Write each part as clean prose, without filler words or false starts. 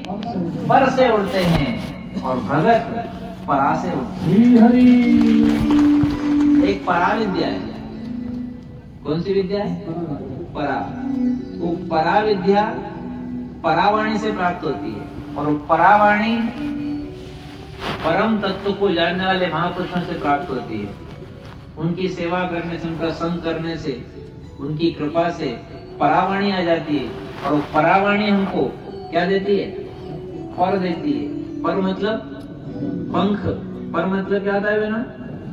पर से उड़ते हैं और भगत परा से उड़ते श्री हरि। हैं। एक परा विद्या है। कौन सी विद्या है? परा। वो परा विद्या परावाणी से प्राप्त होती है और परावाणी परम तत्व को जानने वाले महापुरुषों से प्राप्त होती है। उनकी सेवा करने से, उनका संग करने से, उनकी कृपा से परावाणी आ जाती है और वो परावाणी हमको क्या देती है? पर देती है। पर मतलब पंख। पर मतलब क्या होता है बेना?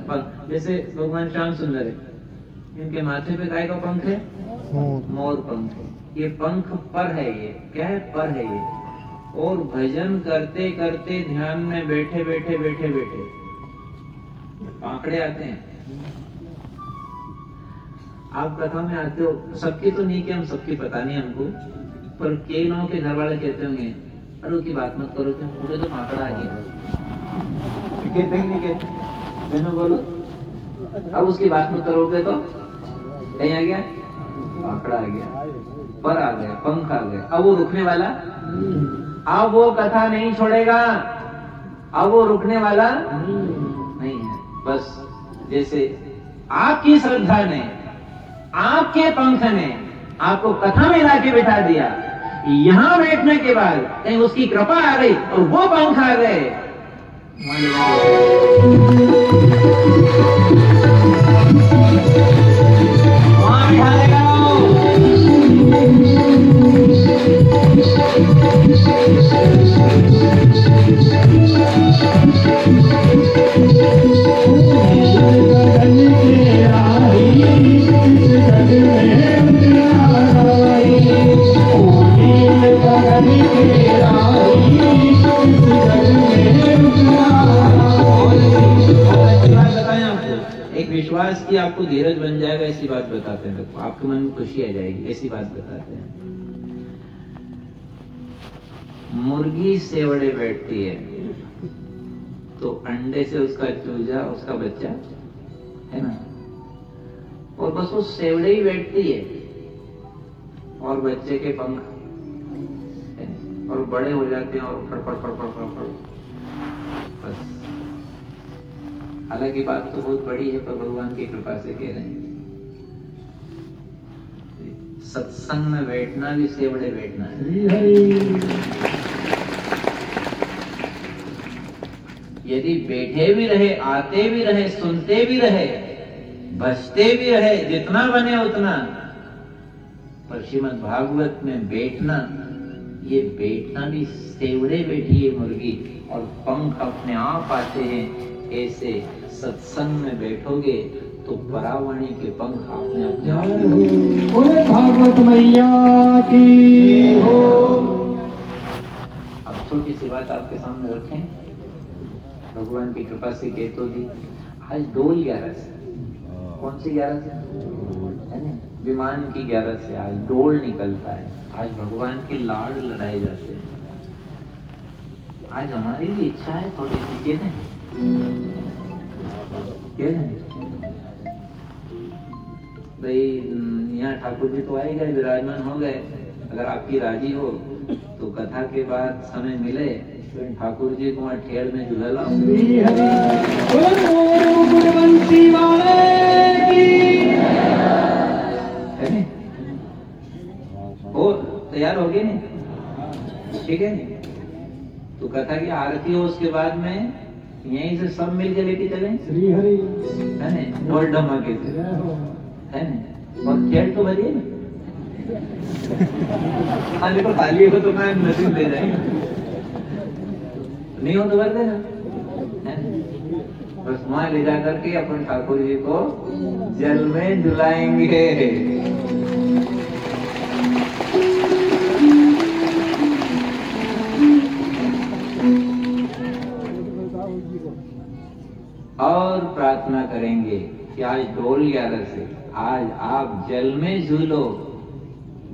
पंख। जैसे भगवान श्याम सुंदर है, इनके माथे पे काय का पंख है? मोर पंख है। ये पंख पर है। ये क्या है? पर है ये। और भजन करते करते ध्यान में बैठे बैठे बैठे बैठे आंकड़े आते हैं। आप कथा में आते हो, सबकी तो नहीं कि हम सबकी पता नहीं हमको, पर कई लोगों के घर वाले कहते होंगे अरे उसकी बात मत करो, क्यों? मुझे तो आंकड़ा आ गया। कहते नहीं कहते? मैंने बोलो अब उसकी बात मत करोगे तो कहीं आ गया, आंकड़ा आ गया, पर आ गया, पंख आ गया। अब वो रुकने वाला, अब वो कथा नहीं छोड़ेगा, अब वो रुकने वाला नहीं है। बस जैसे आपकी श्रद्धा ने, आपके पंख ने आपको कथा में लाके बिठा दिया, यहां बैठने के बाद कहीं उसकी कृपा आ गई और वो पंख आ गए, वहां बिठा देगा। एक विश्वास की आपको धीरज बन जाएगा, ऐसी बात बताते हैं। आपके मन में खुशी आ जाएगी, ऐसी बात बताते हैं। मुर्गी सेवड़े बैठती है तो अंडे से उसका चूजा, उसका बच्चा है ना, और बस वो सेवड़े ही बैठती है और बच्चे के पंख है, और बड़े हो जाते हैं और फड़फड़ फड़फड़ फड़फड़ बस। हालांकि बात तो बहुत बड़ी है, पर भगवान की कृपा से कह रहे हैं। सत्संग में बैठना भी सेवड़े बैठना है। यदि बैठे भी रहे, आते भी रहे, सुनते भी रहे, बचते भी रहे, जितना बने उतना, पर श्रीमद् भागवत में बैठना, ये बैठना भी सेवड़े बैठी है मुर्गी और पंख अपने आप आते हैं। ऐसे सत्संग में बैठोगे तो परावाणी के पंख अपने आप बोले भागवत मैया की हो। अब छोटी सी बात आपके सामने रखें। भगवान की कृपा से कहतो जी आज डोल 11 से, कौन सी 11 से? है ना, विमान की 11 से आज डोल निकलता है। आज भगवान के लाड लड़ाए जाते हैं। आज हमारी भी इच्छा है थोड़ी सी के भाई, यहाँ ठाकुर जी तो आए गए, विराजमान हो गए। अगर आपकी राजी हो तो कथा के बाद समय मिले तो ठाकुर जी को वहाँ ठेड़ में झूला लाओ। हो तैयार हो गए नहीं? ठीक है नहीं? तो कथा की आरती हो, उसके बाद में यहीं से सब मिलकर लेके चले, श्री हरि है ना, ढोल ढमाके से, है ना, और खेल तो भरिए ना। हाँ देखो, खाली हो तो मैं नसीब ले जाएंगे, नहीं हो तो भर देना, है ना। बस वहां ले जा करके अपन ठाकुर जी को जल में झुलाएंगे। और प्रार्थना करेंगे कि आज डोल 11 से आज आप जल में झूलो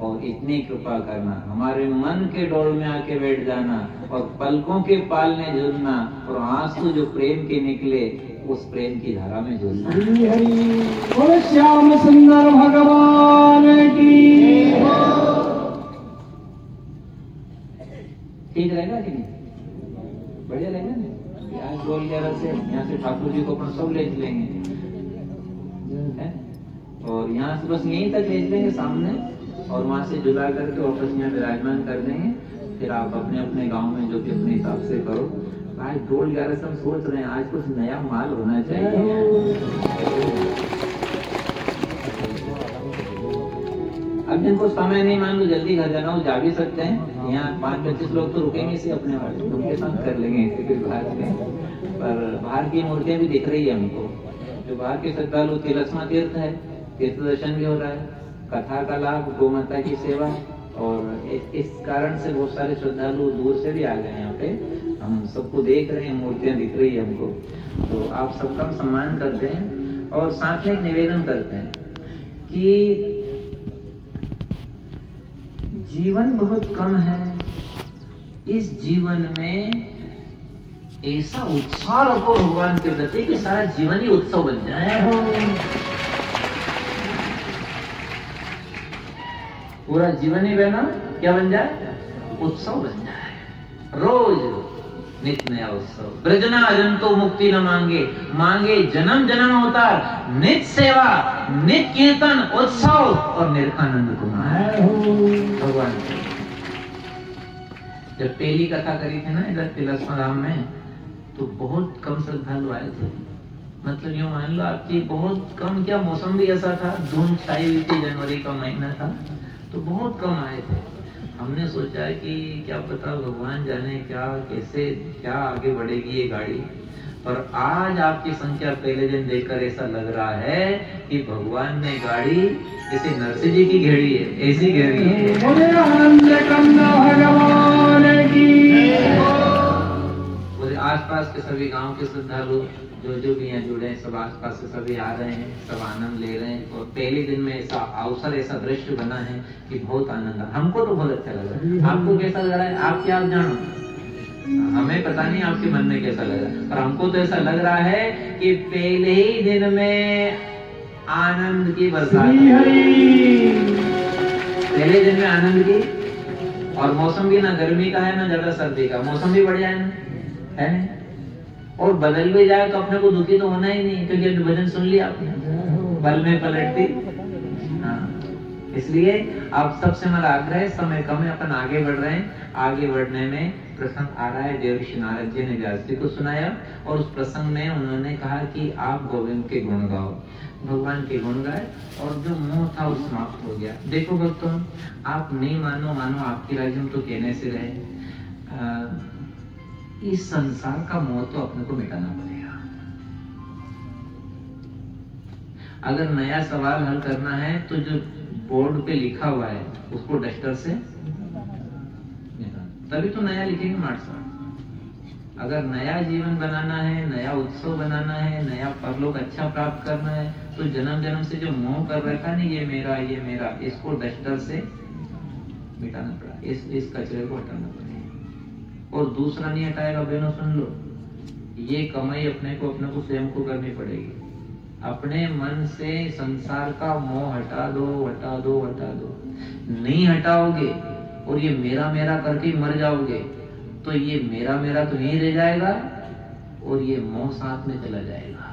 और इतनी कृपा करना, हमारे मन के डोल में आके बैठ जाना और पलकों के पालने झूलना और आंसू जो प्रेम के निकले उस प्रेम की धारा में झूलना। श्री हरि बोले श्याम सुंदर भगवान की। ठीक रहेगा कि नहीं? बढ़िया रहेगा ना? आज गोल 11 से यहाँ से ठाकुर जी को अपन सब ले लेंगे है? और यहाँ से बस यहीं तक ले लेंगे सामने, और वहां से जुड़ा करके वापस यहाँ विराजमान कर देंगे। फिर आप अपने अपने गांव में जो भी अपने हिसाब से करो। आज गोल 11 से हम सोच रहे हैं आज कुछ नया माल होना चाहिए। अब जिनको समय नहीं, मान लो जल्दी घर जाना हो, जा भी सकते हैं। यहाँ 5-25 लोग तो रुकेंगे इसी अपने वाले, उनके साथ कर लेंगे इसी के बाहर के। पर बाहर की मूर्तियां भी दिख रही है हमको। जो बाहर के श्रद्धालु, तिलस्मा तीर्थ है, तीर्थ दर्शन भी हो रहा है, कथा का लाभ, गौ माता की सेवा, और इस कारण से बहुत सारे श्रद्धालु दूर से भी आ गए यहाँ पे। हम सबको देख रहे हैं, मूर्तियां दिख रही है हमको। तो आप सबका सम्मान करते हैं और साथ में एक निवेदन करते हैं कि जीवन बहुत कम है। इस जीवन में ऐसा उत्साह रखो भगवान के प्रति कि सारा जीवन ही उत्सव बन जाए। पूरा जीवन ही बना क्या बन जाए? उत्सव बन जाए। रोज नित्य नया उत्सव। ब्रजना जंतु मुक्ति न मांगे, मांगे जन्म जन्म अवतार, नित्य सेवा, नित्य कीर्तन, उत्सव और निर्खानंद कुमार भगवान। जब पहली कथा करी थी ना इधर तिलस्मा धाम में, तो बहुत कम श्रद्धालु आए थे। मतलब यूं मान लो आपकी बहुत कम, क्या मौसम भी ऐसा था, धुंध छाई हुई थी, जनवरी का महीना था, तो बहुत कम आए थे। हमने सोचा कि क्या पता भगवान जाने क्या कैसे क्या आगे बढ़ेगी ये गाड़ी। पर आज आपकी संख्या पहले दिन देखकर ऐसा लग रहा है कि भगवान ने गाड़ी जैसे नरसिंह जी की घेड़ी है, ऐसी घेड़ी है। पूरे आसपास के सभी गांव के श्रद्धालु जो भी यहाँ जुड़े हैं, सब आसपास से सभी आ रहे हैं, सब आनंद ले रहे हैं। और पहले दिन में ऐसा अवसर, ऐसा दृश्य बना है कि बहुत आनंद है। हमको तो बहुत अच्छा लग रहा है। आपको कैसा लग रहा है? आप क्या जानो, हमें पता नहीं आपके मन में कैसा लग रहा है, पर हमको तो ऐसा लग रहा है कि पहले ही दिन में आनंद की बरसात, पहले दिन में आनंद की। और मौसम भी ना गर्मी का है ना ज्यादा सर्दी का, मौसम भी बढ़िया है ना? और बदल भी जाए तो अपने को दुखी तो होना ही नहीं, क्योंकि भजन सुन लिया आपने, पल में पलटती। हाँ, इसलिए आप सबसे हमारा आग्रह, समय कम है, अपन आगे बढ़ रहे हैं। आगे बढ़ने में प्रसंग आ रहा है, देवर्षि नारद जी ने व्यास जी को सुनाया, और उस प्रसंग में उन्होंने कहा कि आप गोविंद के गुण गाओ, भगवान के गुण गाए, और जो मोह था वो समाप्त हो गया। देखो भक्तों, आप नहीं मानो आपकी राज्य हम तो कहने से रहे, इस संसार का मोह तो अपने को मिटाना पड़ेगा। अगर नया सवाल हल करना है तो जो बोर्ड पे लिखा हुआ है उसको डस्टर से तभी तो नया लिखेंगे मार्क्स। अगर नया जीवन बनाना है, नया उत्सव बनाना है, नया परलोक अच्छा प्राप्त करना है, तो जन्म जन्म से जो मोह कर रखा नहीं ये मेरा, इसको डस्टर से मिटाना पड़ा, इस कचरे को हटाना पड़ेगा। और दूसरा नहीं हटाएगा बहनों, सुन लो, ये कमाई अपने को स्वयं को करनी पड़ेगी। अपने मन से संसार का मोह हटा दो। नहीं हटाओगे और ये मेरा मेरा करके मर जाओगे, तो ये मेरा मेरा तो यहीं रह जाएगा और ये मोह साथ में चला जाएगा,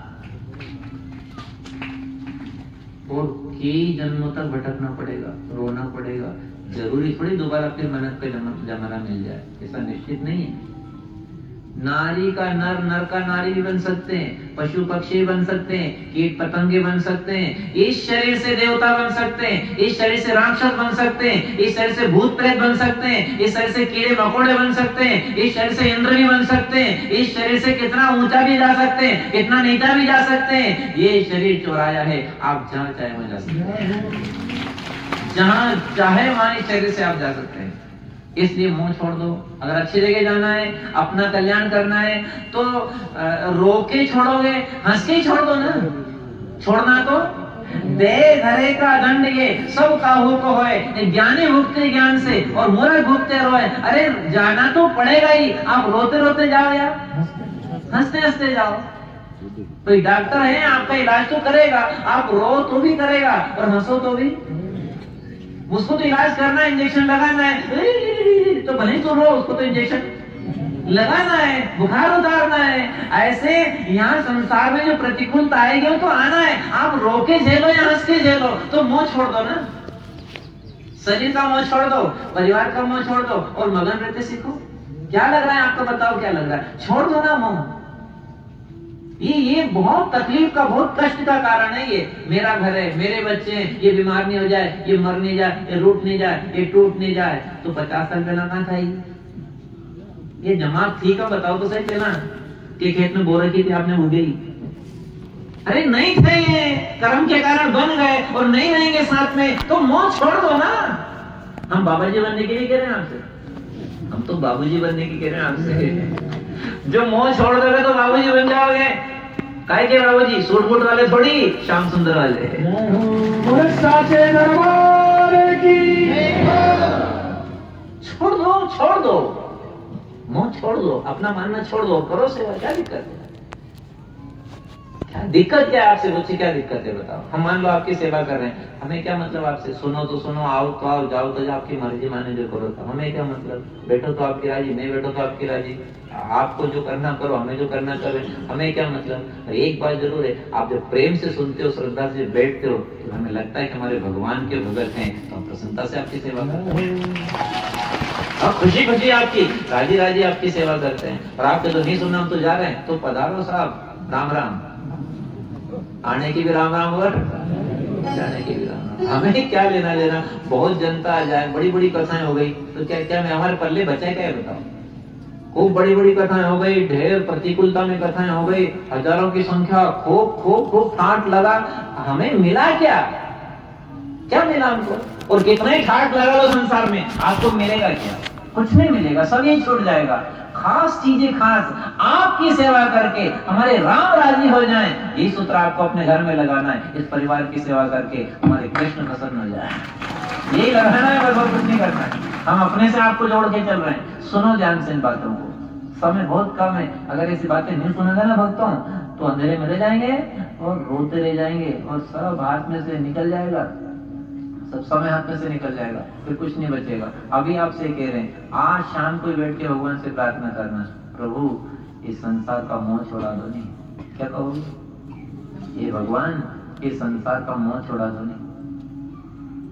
और कई जन्मों तक भटकना पड़ेगा, रोना पड़ेगा। जरूरी थोड़ी दोबारा फिर मेहनत पे जमाना मिल जाए, ऐसा निश्चित नहीं है। नारी का नर, नर का नारी भी बन सकते हैं, पशु पक्षी बन सकते हैं, कीट पतंगे बन सकते हैं, इस शरीर से देवता बन सकते हैं, इस शरीर से राक्षस बन सकते हैं, इस शरीर से भूत प्रेत बन सकते हैं, इस शरीर से कीड़े मकोड़े बन सकते हैं, इस शरीर से इंद्र भी बन सकते हैं, इस शरीर से कितना ऊंचा भी जा सकते हैं, कितना नीचा भी जा सकते हैं। ये शरीर चौराया है, आप जहाँ चाहे वहां जा सकते हैं, जहां चाहे वहां इस शरीर से आप जा सकते हैं। इसलिए मोह छोड़ दो। अगर अच्छी जगह जाना है, अपना कल्याण करना है, तो रो के छोड़ोगे, हंस के छोड़ दो ना। छोड़ना तो दे घरे का दंड ये सब काहू को होए, ज्ञानी भुगते ज्ञान से और मूर्ख भुगते रोए। अरे जाना तो पड़ेगा ही, आप रोते रोते जाओ या हंसते हंसते जाओ। कोई डॉक्टर है, आपका इलाज तो करेगा, आप रो तो भी करेगा और हंसो तो भी। उसको तो इलाज करना है, इंजेक्शन लगाना है, तो भले ही तो रो, उसको तो इंजेक्शन लगाना है, बुखार उतारना है। ऐसे यहाँ संसार में जो प्रतिकूलता आएगी वो तो आना है। आप रो के झेलो या हंस के झेलो, तो मोह छोड़ दो ना, शरीर का मोह छोड़ दो, परिवार का मोह छोड़ दो और मगन रहते सीखो। क्या लग रहा है आपको, बताओ क्या लग रहा है, छोड़ दो ना मोह। ये बहुत तकलीफ का, बहुत कष्ट का कारण है। ये मेरा घर है, मेरे बच्चे हैं, ये बीमार नहीं हो जाए, ये मर नहीं जाए, ये रूठ नहीं जाए, ये टूट नहीं जाए, तो 50 साल पहला ना खाई। ये जमात थी का बताओ तो सही पहला कि खेत में बो रखी थी आपने, उग गई। अरे नहीं थे, ये कर्म के कारण बन गए और नहीं रहेंगे साथ में, तो मोह छोड़ दो ना। हम बाबा जी बनने के लिए कह रहे हैं आपसे, हम तो बाबूजी बनने की कह रहे हैं आपसे। जो मोह छोड़ दोगे तो बाबूजी बन जाओगे। काय के बाबूजी, सूट बूट वाले थोड़ी, श्याम सुंदर वाले। छोड़ दो, छोड़ दो, मोह छोड़ दो, अपना मानना छोड़ दो, करो सेवा। क्या दिक्कत है, क्या दिक्कत क्या है आपसे, बच्चे क्या दिक्कत है बताओ। हम मान लो आपकी सेवा कर रहे हैं, हमें क्या मतलब आपसे, सुनो तो सुनो, आओ तो आओ, जाओ तो जाओ, आपकी मर्जी माने जो करो तो हमें क्या मतलब। बैठो तो आपकी राजी, नहीं बैठो तो आपकी राजी, आपको जो करना करो, हमें जो करना करें, हमें क्या मतलब। एक बात जरूर है, आप जब प्रेम से सुनते हो, श्रद्धा से बैठते हो, तो हमें लगता है कि हमारे भगवान के भगत हैं, तो हम प्रसन्नता से आपकी सेवा करते हैं और खुशी खुशी आपकी राजी राजी आपकी सेवा करते हैं। और आपके तो नहीं सुनना, हम तो जा रहे हैं, तो पधारो साहब, राम राम। आने की भी राम राम और जाने की भी राम राम। हमें क्या लेना देना, बहुत जनता आ जाए, बड़ी बड़ी कथाएं हो गई, तो क्या क्या मैं हमारे पल्ले बचा क्या है बताओ। खूब बड़ी बड़ी कथाएं हो गई, ढेर प्रतिकूलता में कथाएं हो गई, हजारों की संख्या, खूब खूब खूब ठाट लगा, हमें मिला क्या, क्या मिला हमको। और कितना ही ठाट लगा लो संसार में, आपको मिलेगा क्या, कुछ नहीं मिलेगा, सब यही छूट जाएगा। खास चीजें, खास आपकी सेवा करके हमारे राम राजी हो जाएं, यही सूत्र आपको अपने घर में लगाना है। इस परिवार की सेवा करके हमारे कृष्ण प्रसन्न हो जाए, यही लगाना है, बस और कुछ नहीं करना है। हम अपने से आपको जोड़ के चल रहे हैं। सुनो ध्यान से इन बातों को, समय बहुत कम है। अगर ऐसी बातें नहीं सुनेगा ना भक्तों, तो अंधेरे में रह जाएंगे और रोते रह जाएंगे और सब हाथ में से निकल जाएगा, सब समय हाथ में से निकल जाएगा, फिर कुछ नहीं बचेगा। अभी आपसे कह रहे हैं, आज शाम को बैठ के भगवान से प्रार्थना करना, प्रभु इस संसार का मोह छोड़ा दो। नहीं क्या कहोगे, ये भगवान इस संसार का मोह छोड़ा दो। नहीं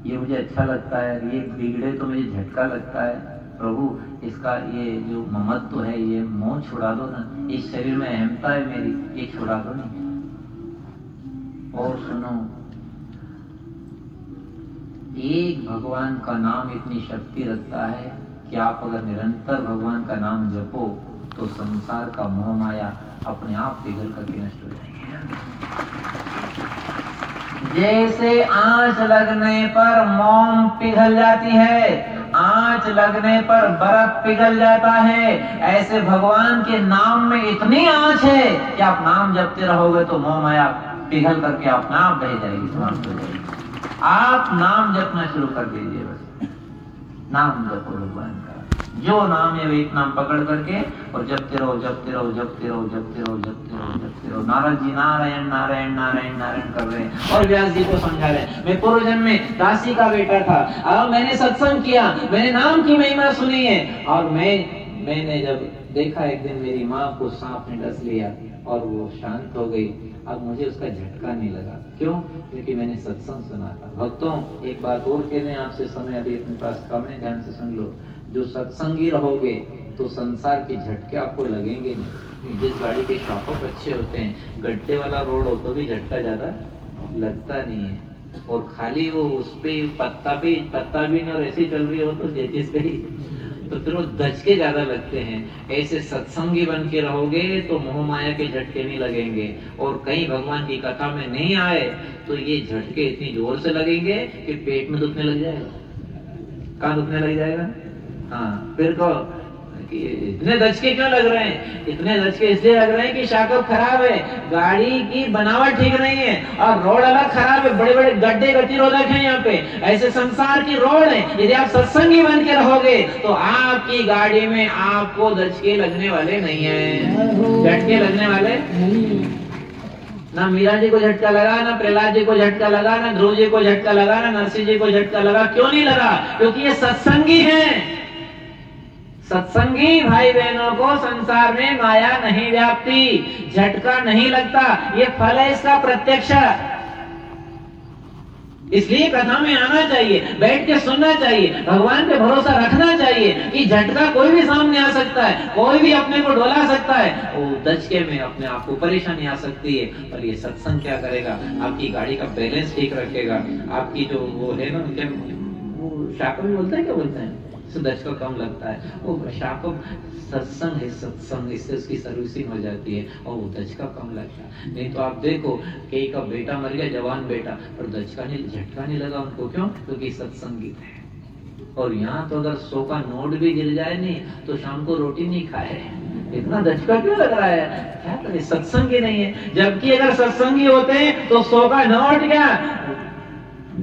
ये मुझे अच्छा लगता है, ये बिगड़े तो मुझे झटका लगता है, प्रभु इसका ये जो ममत्व है, ये मोह छुड़ा दो ना। इस शरीर में अहमता है मेरी, ये छुड़ा दो नहीं। और सुनो, एक भगवान का नाम इतनी शक्ति रखता है कि आप अगर निरंतर भगवान का नाम जपो, तो संसार का मोह माया अपने आप पिघल करके नष्ट हो जाएगी। जैसे आंच लगने पर मोम पिघल जाती है, आंच लगने पर बर्फ पिघल जाता है, ऐसे भगवान के नाम में इतनी आंच है कि आप नाम जपते रहोगे तो मोह माया पिघल करके अपने आप बह जाएगी, समाप्त हो जाएगी। आप नाम जपना शुरू कर दीजिए, बस नाम जपो भगवान का, जो नाम है वही नाम पकड़ करके और जपते रहो, जपते रहो, जपते रहो, जपते रहो, जपते रहो, जपते रहो। नारद जी नारायण नारायण नारायण नारायण कर रहे हैं और व्यास जी को समझा रहे हैं। मैं पूर्व जन्म में दासी का बेटा था, अब मैंने सत्संग किया, मैंने नाम की महिमा सुनी है, और मैंने जब देखा एक दिन मेरी माँ को सांप ने डस लिया और वो शांत हो गई, अब मुझे उसका झटका नहीं लगा। क्यों? क्योंकि मैंने सत्संग सुना था। भक्तों एक बात और कह रहे हैं आपसे, समय अभी अपने पास कम है, ध्यान से सुन लो। जो सत्संगी रहोगे तो संसार के झटके आपको लगेंगे नहीं। जिस गाड़ी के शॉकअप अच्छे होते हैं, गड्ढे वाला रोड हो तो भी झटका ज्यादा लगता नहीं है, और खाली वो उस पे पत्ता भी नहीं और ऐसे चल रही हो तो जिस पे तो फिर वो धचके ज्यादा लगते हैं। ऐसे सत्संगी बन के रहोगे तो मोह माया के झटके नहीं लगेंगे, और कहीं भगवान की कथा में नहीं आए तो ये झटके इतनी जोर से लगेंगे कि पेट में दुखने लग जाएगा, कहाँ दुखने लग जाएगा। हाँ, फिर कहो कि इतने धचके क्यों लग रहे हैं? इतने धचके इसलिए लग रहे हैं कि शाकअप खराब है, गाड़ी की बनावट ठीक नहीं है और रोड अलग खराब है, बड़े बड़े गड्ढे गतिरोधक हैं यहाँ पे। ऐसे संसार की रोड है, यदि आप सत्संगी बन के रहोगे तो आपकी गाड़ी में आपको धचके लगने वाले नहीं है, झटके लगने वाले। ना मीरा जी को झटका लगा, ना प्रहलाद जी को झटका लगा, ना ध्रुव जी को झटका लगा, ना नरसिंह जी को झटका लगा। क्यों नहीं लगा? क्योंकि ये सत्संगी हैं। सत्संगी भाई बहनों को संसार में माया नहीं व्यापती, झटका नहीं लगता। ये फल है इसका प्रत्यक्ष। इसलिए कथा में आना चाहिए, बैठ के सुनना चाहिए, भगवान पे भरोसा रखना चाहिए कि झटका कोई भी सामने आ सकता है, कोई भी अपने को डोला सकता है। वो दचके में अपने आप को परेशानी आ सकती है, पर ये सत्संग क्या करेगा? आपकी गाड़ी का बैलेंस ठीक रखेगा। आपकी जो वो है ना, वो शाकम बोलते हैं, क्या बोलते हैं, दचका कम लगता है। वो शाकम सत्संग है, सत्संग, इससे उसकी सर्विसिंग हो जाती है और वो दचका कम लगता है। नहीं तो आप देखो कई का बेटा मर गया, जवान बेटा, पर दचका नहीं, झटका नहीं लगा उनको। क्यों? क्योंकि सत्संगी थे। और यहाँ तो अगर 100 का नोट भी गिर जाए नहीं तो शाम को रोटी नहीं खाए। इतना दचका क्यों लग रहा है? क्या करें, सत्संगी नहीं है। जबकि अगर सत्संगी होते तो 100 का नोट क्या,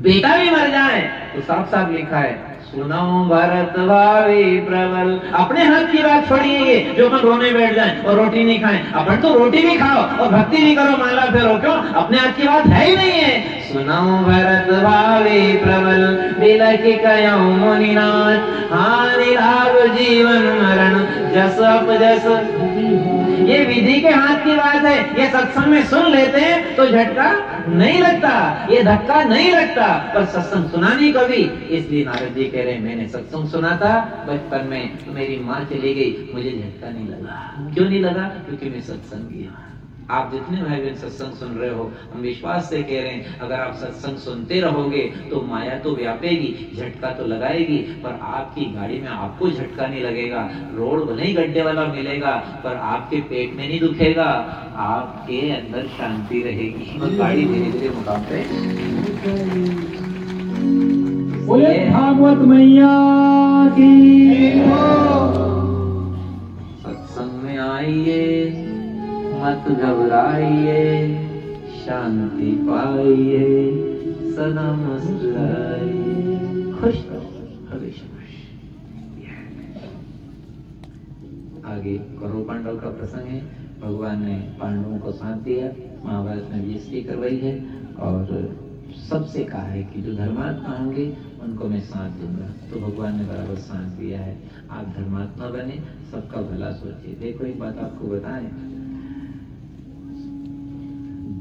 बेटा भी मर जाए तो साफ साफ लिखा है, सुनो भरत भावी प्रबल। अपने हाथ की बात छोड़िए जो अपन रोने बैठ जाए और रोटी नहीं खाएं। अपन तो रोटी भी खाओ और भक्ति भी करो, माला फेरो। क्यों? अपने हाथ की बात है ही नहीं है। सुनो भरत भावी प्रबल, बिलखि कयो मुनिनाथ, हानि लाभ जीवन मरण, जस अपजस। ये विधि के हाथ की बात है। ये सत्संग में सुन लेते हैं तो झटका नहीं लगता, ये धक्का नहीं लगता। पर सत्संग सुना नहीं कभी। इसलिए नारद जी कह रहे हैं, मैंने सत्संग सुना था बचपन में, तो मेरी माँ चली गई, मुझे झटका नहीं लगा। क्यों नहीं लगा? क्योंकि मैं सत्संगी हूँ। आप जितने भाई बहन सत्संग सुन रहे हो, हम विश्वास से कह रहे हैं, अगर आप सत्संग सुनते रहोगे तो माया तो व्यापेगी, झटका तो लगाएगी, पर आपकी गाड़ी में आपको झटका नहीं लगेगा। रोड भले ही गड्ढे वाला मिलेगा, पर आपके पेट में नहीं दुखेगा, आपके अंदर शांति रहेगी और गाड़ी धीरे धीरे मुकाम पे। बोले भागवत मैया की। सत्संग में आइए, मत घबराइए, शांति पाइए, सदा मुस्कुराइए, खुश रहो, हमेशा खुश। आगे कौरव पांडव का प्रसंग है। भगवान ने पांडवों को साथ दिया, महाभारत में बेइज्जती करवाई है और सबसे कहा है कि जो धर्मात्मा होंगे उनको मैं साथ दूंगा। तो भगवान ने बराबर साथ दिया है। आप धर्मात्मा बने, सबका भला सोचिए। देखो एक बात आपको बताएं,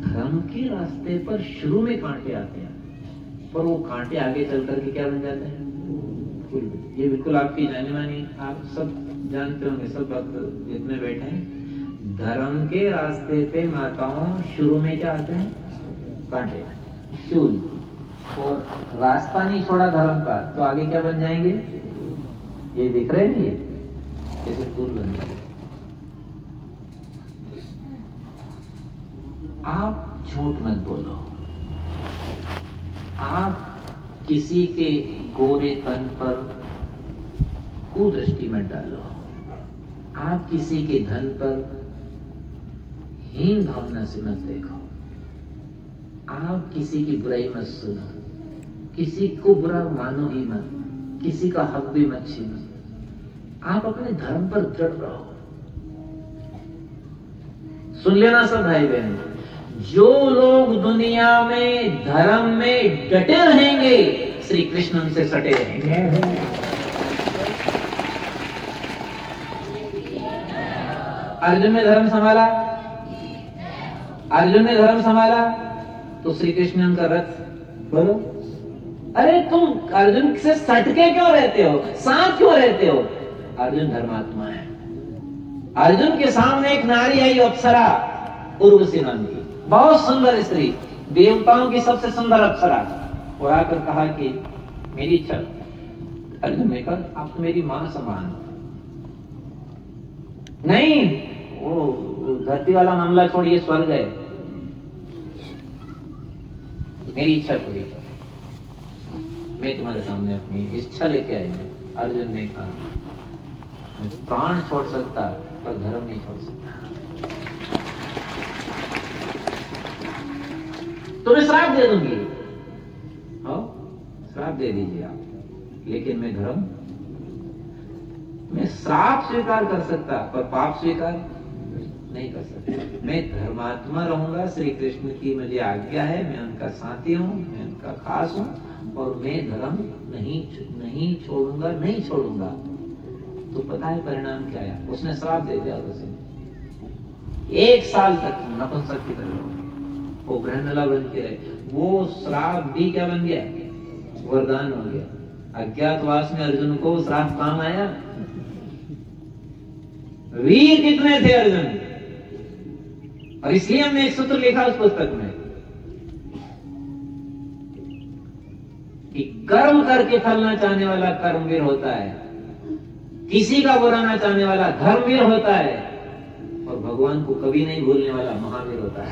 धर्म के रास्ते पर शुरू में कांटे आते हैं, पर वो कांटे आगे चल करके क्या बन जाते हैं? फूल। ये बिल्कुल आपकी जाने मानी, आप सब जानते होंगे, सब भक्त जितने बैठे हैं, धर्म के रास्ते पे माताओं शुरू में क्या आते हैं? कांटे, शूल। और रास्ता नहीं छोड़ा धर्म का तो आगे क्या बन जाएंगे? ये दिख रहे नहीं, जैसे फूल बन जाएंगे। आप झूठ मत बोलो, आप किसी के गोरे तन पर कुदृष्टि मत डालो, आप किसी के धन पर हीन भावना से मत देखो, आप किसी की बुराई मत सुनो, किसी को बुरा मानो ही मत, किसी का हक भी मत छीनो। आप अपने धर्म पर दृढ़ रहो। सुन लेना सब भाई बहन, जो लोग दुनिया में धर्म में डटे रहेंगे, श्री कृष्ण उनसे सटे रहेंगे। अर्जुन ने धर्म संभाला, अर्जुन ने धर्म संभाला तो श्री कृष्ण ने उनका रथ, बोलो, अरे तुम अर्जुन से सटके क्यों रहते हो, साथ क्यों रहते हो? अर्जुन धर्मात्मा है। अर्जुन के सामने एक नारी आई, अप्सरा, उर्वशी नाम की, बहुत सुंदर स्त्री, देवताओं की सबसे सुंदर अप्सरा। वो आकर कहा कि मेरी इच्छा। अर्जुन ने कहा, आप तो मेरी मां समान। नहीं, वो धरती वाला मामला छोड़िए, स्वर्ग है, मेरी इच्छा पूरी करो। मैं तुम्हारे सामने अपनी इच्छा लेके आई हूं। अर्जुन ने कहा, मैं प्राण छोड़ सकता पर धर्म नहीं छोड़ सकता। तो मैं श्राप दे दूंगी, श्राप दे दीजिए आप, लेकिन मैं धर्म, मैं श्राप स्वीकार कर सकता पर पाप स्वीकार नहीं कर सकते। मैं धर्मात्मा रहूंगा, श्री कृष्ण की मुझे आज्ञा है, मैं उनका साथी हूँ, मैं उनका खास हूँ, और मैं धर्म नहीं छोड़ूंगा। तो पता है परिणाम क्या है? उसने श्राप दे दिया उसे, 1 साल तक नपुंसक की तरह वो ग्रहणला बन के रहे। वो श्राप भी क्या बन गया? वरदान हो गया। अज्ञातवास में अर्जुन को श्राप काम आया। वीर कितने थे अर्जुन, और इसलिए हमने एक सूत्र लिखा उस पुस्तक में कि कर्म करके फलना चाहने वाला कर्मवीर होता है, किसी का बुराना चाहने वाला धर्मवीर होता है, और भगवान को कभी नहीं भूलने वाला महावीर होता है।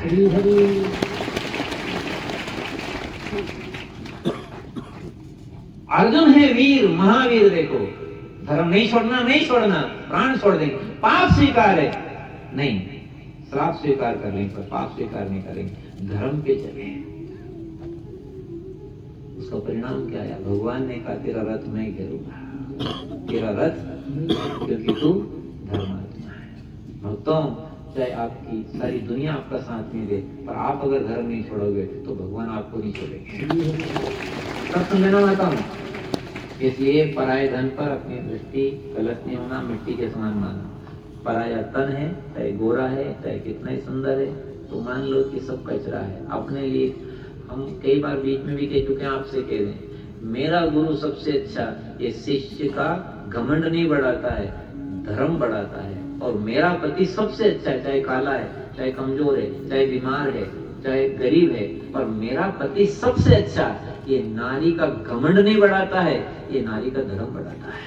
अर्जुन है वीर, महावीर। देखो, धर्म नहीं छोड़ना, प्राण छोड़ देंगे, पाप स्वीकार है नहीं, श्राप स्वीकार कर लेंगे पर पाप स्वीकार नहीं करेंगे, धर्म पे चले। उसका परिणाम क्या है? भगवान ने कहा तेरा रथ मैं घेरूंगा, तेरा रथ, क्योंकि तू धर्मात्मा है। भक्तों, चाहे आपकी सारी दुनिया आपका साथ नहीं दे, पर आप अगर धर्म नहीं छोड़ोगे तो भगवान आपको नहीं छोड़ेंगे। सब समझना चाहता हूं। इसलिए पराये धन पर अपनी दृष्टि गलत नहीं होना, मिट्टी के समान मानना। पराया तन है, चाहे गोरा है, चाहे कितना ही सुंदर है, तो मान लो कि सब कचरा है। अपने लिए हम कई बार बीच में भी कह चुके हैं, आपसे कह दें, मेरा गुरु सबसे अच्छा। ये शिष्य का घमंड नहीं बढ़ाता है, धर्म बढ़ाता है। और मेरा पति सबसे अच्छा है, चाहे काला है, चाहे कमजोर है, चाहे बीमार है, चाहे गरीब है, पर मेरा पति सबसे अच्छा। ये नारी का घमंड नहीं बढ़ाता है, ये नारी का धर्म बढ़ाता है।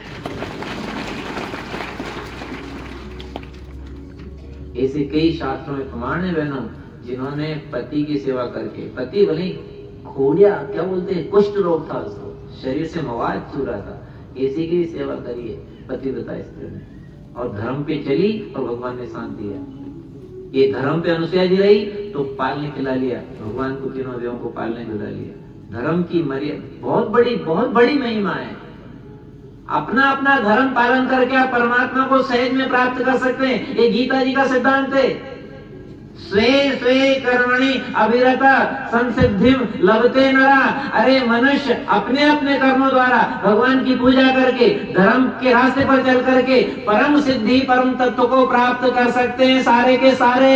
ऐसे कई शास्त्रों में प्रमाण है बहनों, जिन्होंने पति की सेवा करके, पति भले खोड़िया क्या बोलते हैं, कुष्ठ रोग था उसको, शरीर से मवाद चूरा था, ऐसी की सेवा करिए पतिव्रता स्त्री ने, और धर्म पे चली और भगवान ने साथ दिया। ये धर्म पे अनुसुईया जी रही तो पालने खिला लिया, भगवान को तीनों देवों को पालने खिला लिया। धर्म की मर्यादा बहुत बड़ी महिमा है। अपना अपना धर्म पालन करके आप परमात्मा को सहज में प्राप्त कर सकते हैं। ये गीता जी का सिद्धांत है। स्वे स्वे कर्मणि अभिरता संसिद्धिम लभते नरा। अरे मनुष्य अपने अपने कर्मों द्वारा भगवान की पूजा करके, धर्म के रास्ते पर चल करके परम सिद्धि, परम तत्व को प्राप्त कर सकते हैं सारे के सारे।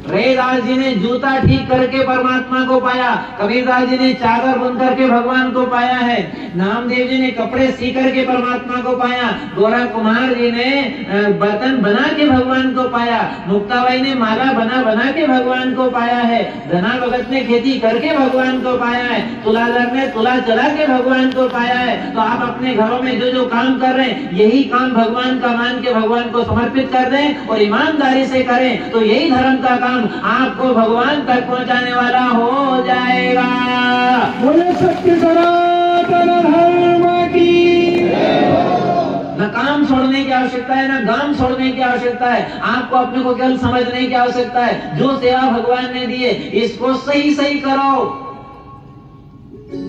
रैदास जी ने जूता ठीक करके परमात्मा को पाया, कबीरदास जी ने चादर बुन करके भगवान को पाया है, नामदेव जी ने कपड़े सी करके परमात्मा को पाया, गोरा कुमार जी ने बर्तन बना के भगवान को पाया, मुक्ताबाई ने माला बना के भगवान को पाया है, धना भगत ने खेती करके भगवान को पाया है, तुलाधर ने तुला चला के भगवान को पाया है। तो आप अपने घरों में जो जो काम कर रहे हैं, यही काम भगवान का मान के भगवान को समर्पित कर दें और ईमानदारी से करें, तो यही धर्म का काम आपको भगवान तक पहुंचाने वाला हो जाएगा। बोले सत्य सनातन धर्म की। न काम छोड़ने की आवश्यकता है, न गांव छोड़ने की आवश्यकता है। आपको अपने को केवल समझने की आवश्यकता है। जो सेवा भगवान ने दी है, इसको सही सही करो।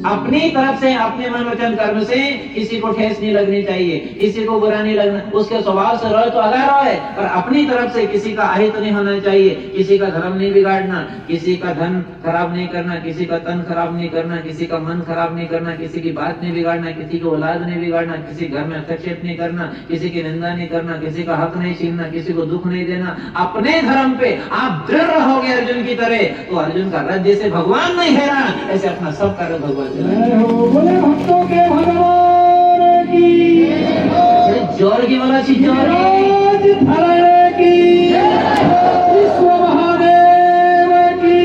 अपनी तरफ से, अपने मन वचन कर्म से किसी को ठेस नहीं लगनी चाहिए, किसी को बुरा नहीं लगना। उसके स्वभाव से रहे तो अगा रहे, पर अपनी तरफ से किसी का अहित नहीं होना चाहिए, किसी का धर्म नहीं बिगाड़ना, किसी का धन खराब नहीं करना, किसी का तन खराब नहीं करना, किसी का मन खराब नहीं करना, किसी की बात नहीं बिगाड़ना, किसी की औलाद नहीं बिगाड़ना, किसी घर में हस्तक्षेप नहीं करना, किसी की निंदा नहीं करना, किसी का हक नहीं छीनना, किसी को दुख नहीं देना। अपने धर्म पे आप दृढ़ रहोगे अर्जुन की तरह, तो अर्जुन का रथ जैसे भगवान नहीं हेरा, ऐसे अपना सब कार्य भगवान चलाएगा। बोले भक्तों के भगवान की। जोर की वाला चीज जोर की। विश्व महादेव की।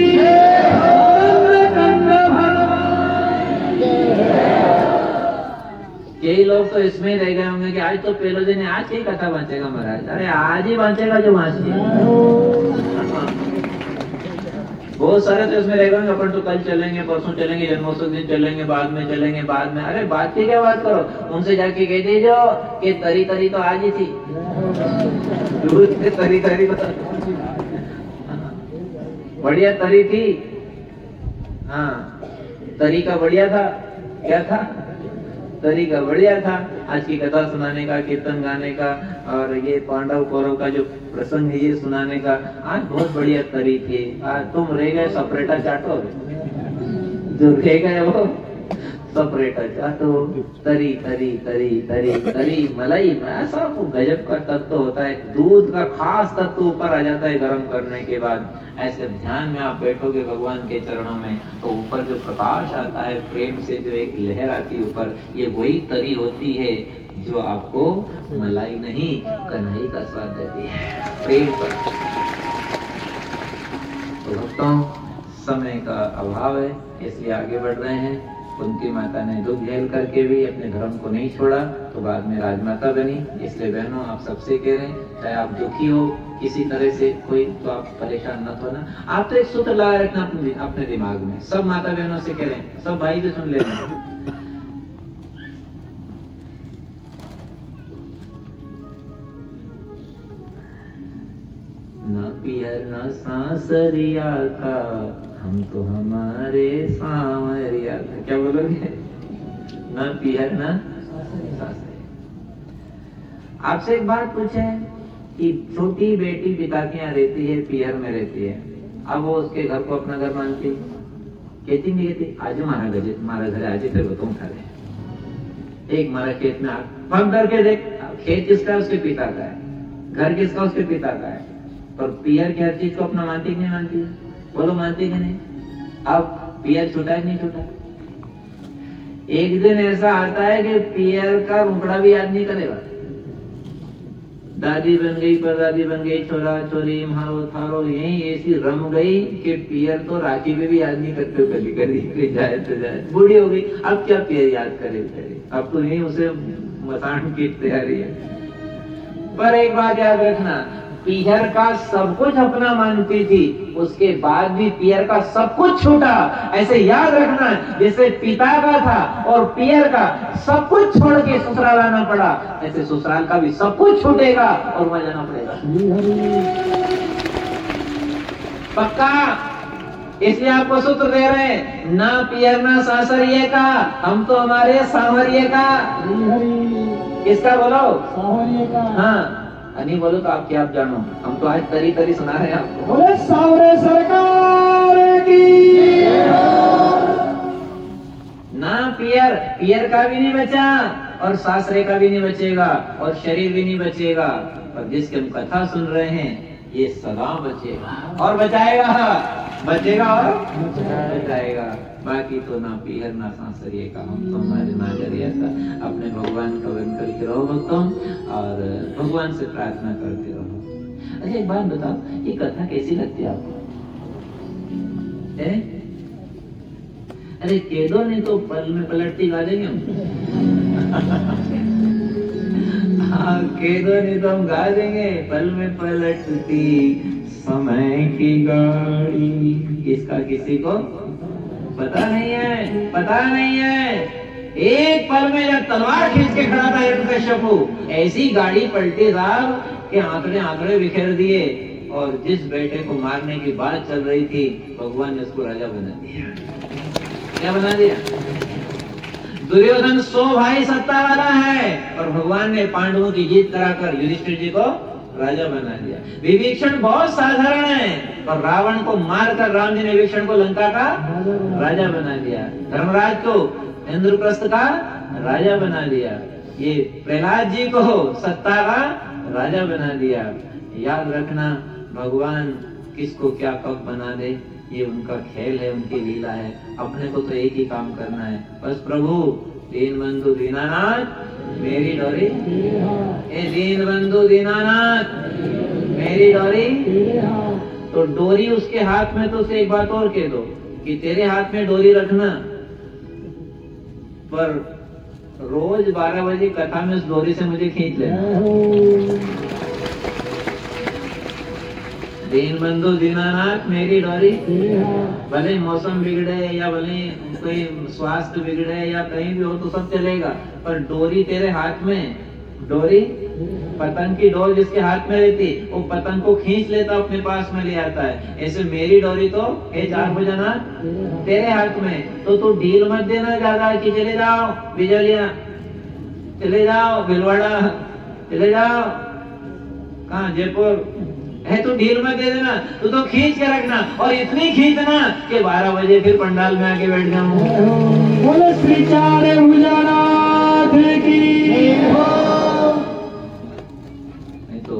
कई लोग तो इसमें रह गए होंगे कि आज तो पहले दिन है, आज ही कथा बांचेगा महाराज। अरे आज ही बांचेगा जो बांचेगा। बहुत सारे तो इसमें रहेगा, अपन तो कल चलेंगे, परसों चलेंगे, जन्मोत्सव दिन चलेंगे, बाद में चलेंगे, बाद में। अरे बात की क्या बात करो, उनसे जाके कह दीजिए कि तरी तो आज ही थी, तरी बढ़िया तरी थी। हाँ, तरीका बढ़िया था। क्या था? तरीका बढ़िया था। आज की कथा सुनाने का, कीर्तन गाने का, और ये पांडव कौरव का जो प्रसंग है ये सुनाने का, आज बहुत बढ़िया तरीके। आज तुम रह गए सपरेटा चाटो, जो रह गए वो सपरेटा चाटो, तरी तरी तरी तरी तरी मलाई में ऐसा गजब का तत्व होता है, दूध का खास तत्व ऊपर आ जाता है गर्म करने के बाद। ऐसे ध्यान में आप बैठोगे भगवान के चरणों में, तो ऊपर जो प्रकाश आता है प्रेम से, जो एक लहर आती है ऊपर, ये वही तरी होती है जो आपको मलाई नहीं कन्हई का स्वाद देती है, प्रेम पर। तो भक्तों, समय का अभाव है इसलिए आगे बढ़ रहे हैं। कुंती माता ने दुख झेल करके भी अपने धर्म को नहीं छोड़ा, तो बाद में राजमाता बनी। इसलिए बहनों, आप सबसे कह रहे हैं, चाहे आप दुखी हो किसी तरह से कोई, तो आप परेशान मत होना। आप तो एक सूत्र लगा रखना अपने दिमाग में। सब माता बहनों से कह रहे हैं, सब भाई भी सुन लेना, न पियर न सासरिया का, हम तो हमारे सांवरिया का। क्या बोलोगे? न पियर न सासरिया। आपसे एक बात पूछे कि छोटी बेटी पिता के यहाँ रहती है, पियर में रहती है, अब वो उसके घर को अपना घर मानती, कहती नहीं कहती, आज हमारा घर आज तेरे को तुम खा रहे। एक हमारा खेत में पग करके देख, खेत किसका? उसके पिता का है, घर किसका? उसके पिता का है। और पियर की हर चीज को अपना मानती कि नहीं मानती? बोलो, मानती कि नहीं? अब पियर छूटा है नहीं छूटा? एक दिन ऐसा आता है कि पियर का रुकड़ा भी याद नहीं करेगा। दादी बन गई, परदादी बन गई, छोरा छोरी मारो थारो, यही ऐसी रम गई कि पियर तो राखी में भी याद नहीं करते। कभी कभी जाए तो जाए, बूढ़ी हो गई, अब क्या पियर याद करे? अब तो यही उसे मसान की तैयारी है। पर एक बात याद रखना, पियर का सब कुछ अपना मानती थी, उसके बाद भी पियर का सब कुछ छूटा। ऐसे याद रखना, जैसे पिता का था और पियर का सब कुछ छोड़ के ससुराल आना पड़ा, ऐसे ससुराल का भी सब कुछ छूटेगा और वहां जाना पड़ेगा। पक्का? इसलिए आपको सूत्र दे रहे हैं, ना पियर ना सासरिये का, हम तो हमारे सांवरिये का। किसका बोलो? सांवरिये का। हाँ, नहीं बोलो तो आप क्या आप जानो, हम तो आज तरी तरी सुना रहे हैं आपको। बोले सांवरे सरकार की। ना पियर का भी नहीं बचा और सासरे का भी नहीं बचेगा और शरीर भी नहीं बचेगा, पर जिसकी हम कथा सुन रहे हैं ये सदा बचेगा और बचाएगा और बचाएगा। बाकी तो ना पियर ना सांसरिये का, हम तो हमारे नाजरिया था। अपने भगवान का वन करते रहो भक्तों, और भगवान से प्रार्थना करते रहो। अच्छा, एक बात बताओ, ये कथा कैसी लगती है आपको? अरे केदो नहीं तो पल में पलटती गा देंगे हम। हाँ, केदो नहीं तो हम गा देंगे, पल में पलटती समय की गाड़ी। इसका किसी को पता नहीं है, पता नहीं है। एक पल में जब तलवार खींच के खड़ा था हिरण्यकश्यपु, ऐसी गाड़ी पलटी साहब के आंकड़े बिखेर दिए, और जिस बेटे को मारने की बात चल रही थी, भगवान ने उसको राजा बना दिया। क्या बना दिया? दुर्योधन 100 भाई सत्ता वाला है, और भगवान ने पांडवों की जीत कराकर युधिष्ठिर जी को राजा बना दिया। विभीषण बहुत साधारण है, और रावण को मारकर राम जी ने विभीषण को लंका का राजा बना दिया। धर्मराज को इंद्रप्रस्थ का राजा बना दिया। ये प्रहलाद जी को सत्ता का राजा बना दिया। याद रखना, भगवान किसको क्या कब बना दे, ये उनका खेल है, उनकी लीला है। अपने को तो एक ही काम करना है, बस प्रभु दीन बंधु दीनानाथ मेरी डोरी, ए दीन बंधु दीनानाथ मेरी डोरी। तो डोरी उसके हाथ में, तो उसे एक बात और कह दो कि तेरे हाथ में डोरी रखना, पर रोज 12 बजे कथा में उस डोरी से मुझे खींच लेना। दीन बंधु दीनानाथ मेरी डोरी। भले मौसम बिगड़े या भले कोई स्वास्थ्य बिगड़े या कहीं भी हो तो सब चलेगा, पर डोरी तेरे हाथ में। डोरी पतंग की डोर जिसके हाथ में रहती, वो पतंग को खींच लेता, अपने पास में ले आता है। ऐसे मेरी डोरी तो हे 4 बजाना तेरे हाथ में, तो तू ढील मत देना ज्यादा कि चले जाओ बिजलियां। चले जाओ भिलवाड़ा, चले जाओ। कहाँ? जयपुर है तो ढील में दे देना, तू तो खींच के रखना, और इतनी खींचना कि 12 बजे फिर पंडाल में आके बैठ जाऊं। बोले श्री चारे भुजनाथ की हो। नहीं तो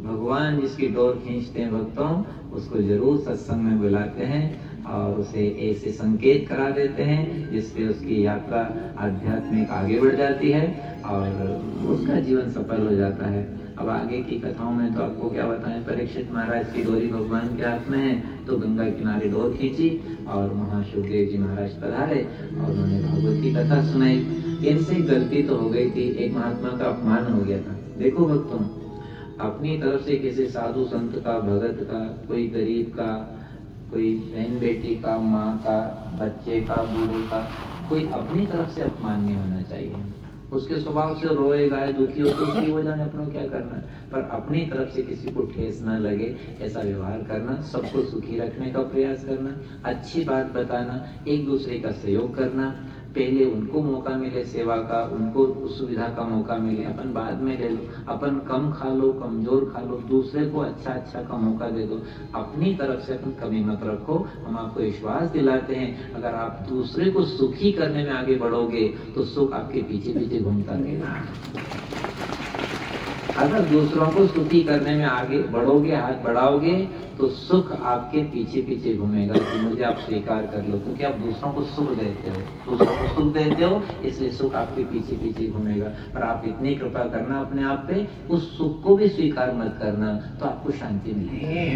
भगवान जिसकी डोर खींचते हैं भक्तों, उसको जरूर सत्संग में बुलाते हैं और उसे ऐसे संकेत करा देते हैं जिससे उसकी यात्रा आध्यात्मिक आगे बढ़ जाती है और उसका जीवन सफल हो जाता है। अब आगे की कथाओं में तो आपको क्या बताएं, परीक्षित महाराज की डोरी भगवान के हाथ में है, तो गंगा किनारे डोर खींची और महाशिवदेव जी महाराज पधारे और उन्होंने भागवत की कथा सुनाई। इनसे गलती तो हो गई थी, एक महात्मा का अपमान हो गया था। देखो भक्तों, अपनी तरफ से किसी साधु संत का, भगत का, कोई गरीब का, कोई बहन बेटी का, माँ का, बच्चे का, बूढ़े का, कोई अपनी तरफ से अपमान नहीं होना चाहिए। उसके स्वभाव से रोए गाए दुखी हो तो उसकी वजह ने अपना क्या करना, पर अपनी तरफ से किसी को ठेस न लगे ऐसा व्यवहार करना, सबको सुखी रखने का प्रयास करना, अच्छी बात बताना, एक दूसरे का सहयोग करना। पहले उनको मौका मिले सेवा का, उनको सुविधा का मौका मिले, अपन बाद में ले लो। अपन कम खा लो, कमजोर खा लो, दूसरे को अच्छा अच्छा का मौका दे दो। अपनी तरफ से अपन कमी मत रखो। हम आपको विश्वास दिलाते हैं, अगर आप दूसरे को सुखी करने में आगे बढ़ोगे तो सुख आपके पीछे पीछे घूमता रहेगा। अगर दूसरों को सुखी करने में आगे बढ़ोगे, हाथ बढ़ाओगे, तो सुख आपके पीछे पीछे घूमेगा कि मुझे आप स्वीकार कर लो, क्योंकि आप दूसरों को सुख देते हो, दूसरों को सुख देते हो, इसलिए सुख आपके पीछे पीछे घूमेगा। पर आप इतनी कृपा करना अपने आप पे, उस सुख को भी स्वीकार मत करना, तो आपको शांति मिलेगी।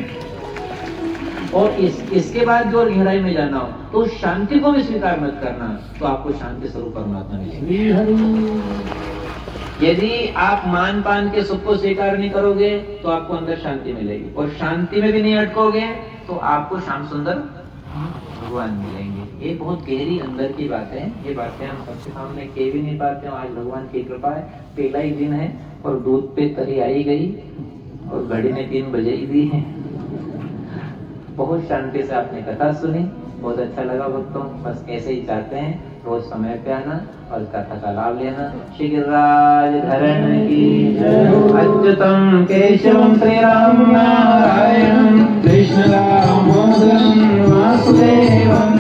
और इसके बाद जो गहराई में जाना हो तो शांति को भी स्वीकार मत करना, तो आपको शांति स्वरूप परमात्मा मिलेगी। यदि आप मान पान के सुख को स्वीकार नहीं करोगे तो आपको अंदर शांति मिलेगी, और शांति में भी नहीं अटकोगे तो आपको श्याम सुंदर भगवान मिलेंगे। ये बहुत गहरी अंदर की बातें हैं, ये बातें हम सबके सामने कह भी नहीं पाते। आज भगवान की कृपा है, पहला ही दिन है और दूध पे तरी आई गई और घड़ी ने 3 बजे ही दी है। बहुत शांति से आपने कथा सुनी, बहुत अच्छा लगा भक्तों। बस ऐसे ही चाहते हैं रोज समय पे आना और कथा का लाभ लेना। श्री गिरिराज धरण की अच्युतम केशवम श्री राम नारायण कृष्ण दामोदरम वासुदेवम